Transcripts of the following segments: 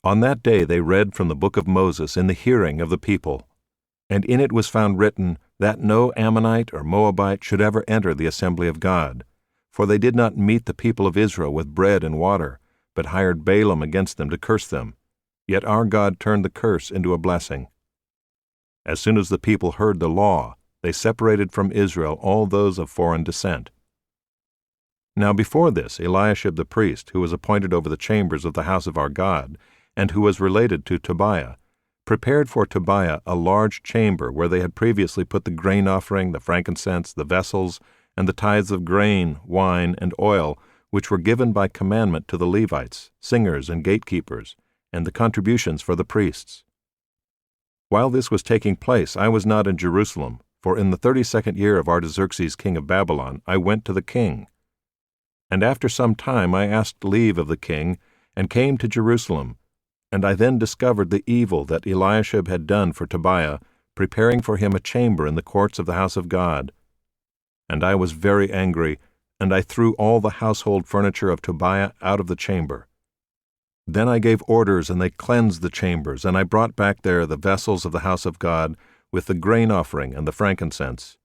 On that day they read from the book of Moses in the hearing of the people, and in it was found written that no Ammonite or Moabite should ever enter the assembly of God, for they did not meet the people of Israel with bread and water, but hired Balaam against them to curse them. Yet our God turned the curse into a blessing. As soon as the people heard the law, they separated from Israel all those of foreign descent. Now before this, Eliashib the priest, who was appointed over the chambers of the house of our God, and who was related to Tobiah, prepared for Tobiah a large chamber where they had previously put the grain offering, the frankincense, the vessels, and the tithes of grain, wine, and oil, which were given by commandment to the Levites, singers, and gatekeepers, and the contributions for the priests. While this was taking place, I was not in Jerusalem, for in the 32nd year of Artaxerxes king of Babylon I went to the king. And after some time I asked leave of the king, and came to Jerusalem, and I then discovered the evil that Eliashib had done for Tobiah, preparing for him a chamber in the courts of the house of God. And I was very angry, and I threw all the household furniture of Tobiah out of the chamber. Then I gave orders, and they cleansed the chambers, and I brought back there the vessels of the house of God, with the grain offering and the frankincense.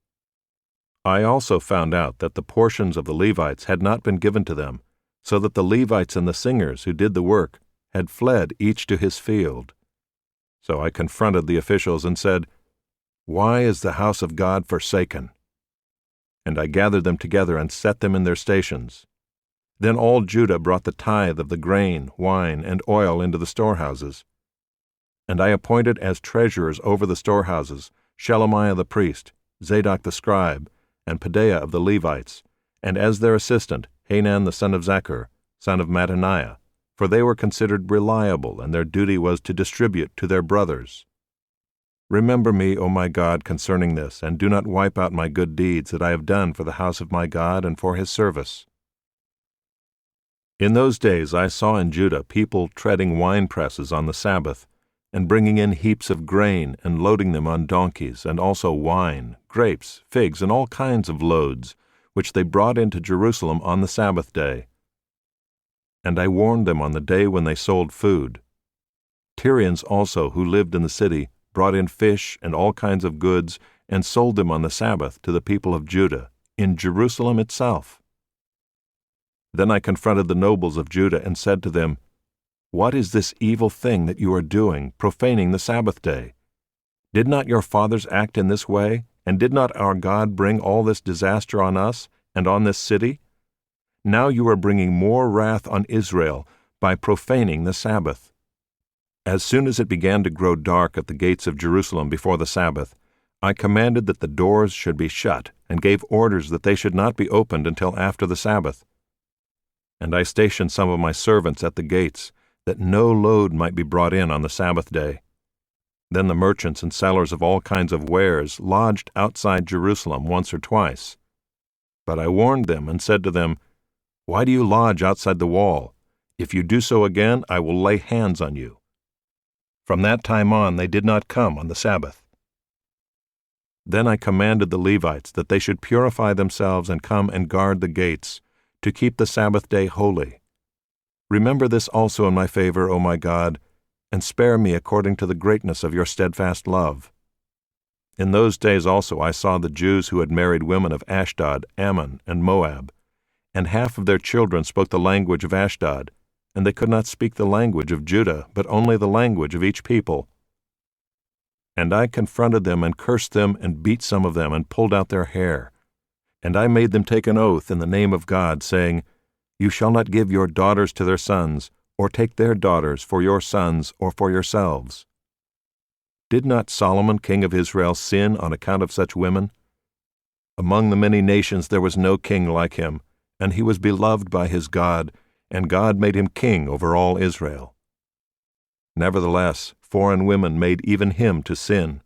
I also found out that the portions of the Levites had not been given to them, so that the Levites and the singers who did the work had fled each to his field. So I confronted the officials and said, "Why is the house of God forsaken?" And I gathered them together and set them in their stations. Then all Judah brought the tithe of the grain, wine, and oil into the storehouses. And I appointed as treasurers over the storehouses Shelemiah the priest, Zadok the scribe, and Pedaiah of the Levites, and as their assistant Hanan the son of Zaccur, son of Mattaniah, for they were considered reliable, and their duty was to distribute to their brothers. Remember me, O my God, concerning this, and do not wipe out my good deeds that I have done for the house of my God and for his service. In those days I saw in Judah people treading winepresses on the Sabbath, and bringing in heaps of grain, and loading them on donkeys, and also wine, grapes, figs, and all kinds of loads, which they brought into Jerusalem on the Sabbath day. And I warned them on the day when they sold food. Tyrians also, who lived in the city, brought in fish and all kinds of goods, and sold them on the Sabbath to the people of Judah, in Jerusalem itself. Then I confronted the nobles of Judah and said to them, "What is this evil thing that you are doing, profaning the Sabbath day? Did not your fathers act in this way, and did not our God bring all this disaster on us and on this city? Now you are bringing more wrath on Israel by profaning the Sabbath." As soon as it began to grow dark at the gates of Jerusalem before the Sabbath, I commanded that the doors should be shut, and gave orders that they should not be opened until after the Sabbath. And I stationed some of my servants at the gates, that no load might be brought in on the Sabbath day. Then the merchants and sellers of all kinds of wares lodged outside Jerusalem once or twice. But I warned them and said to them, "Why do you lodge outside the wall? If you do so again, I will lay hands on you." From that time on they did not come on the Sabbath. Then I commanded the Levites that they should purify themselves and come and guard the gates, to keep the Sabbath day holy. Remember this also in my favor, O my God, and spare me according to the greatness of your steadfast love. In those days also I saw the Jews who had married women of Ashdod, Ammon, and Moab, and half of their children spoke the language of Ashdod, and they could not speak the language of Judah, but only the language of each people. And I confronted them and cursed them and beat some of them and pulled out their hair. And I made them take an oath in the name of God, saying, "You shall not give your daughters to their sons, or take their daughters for your sons or for yourselves." Did not Solomon king of Israel sin on account of such women? Among the many nations there was no king like him, and he was beloved by his God, and God made him king over all Israel. Nevertheless, foreign women made even him to sin.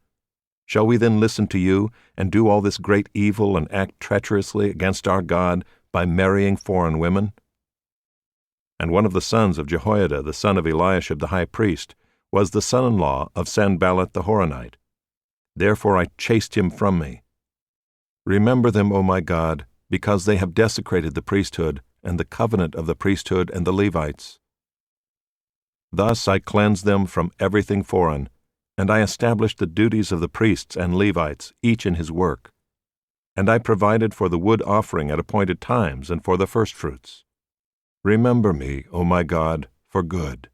Shall we then listen to you, and do all this great evil and act treacherously against our God by marrying foreign women? And one of the sons of Jehoiada, the son of Eliashib the high priest, was the son-in-law of Sanballat the Horonite. Therefore I chased him from me. Remember them, O my God, because they have desecrated the priesthood, and the covenant of the priesthood and the Levites. Thus I cleansed them from everything foreign, and I established the duties of the priests and Levites, each in his work. And I provided for the wood offering at appointed times and for the firstfruits. Remember me, O my God, for good,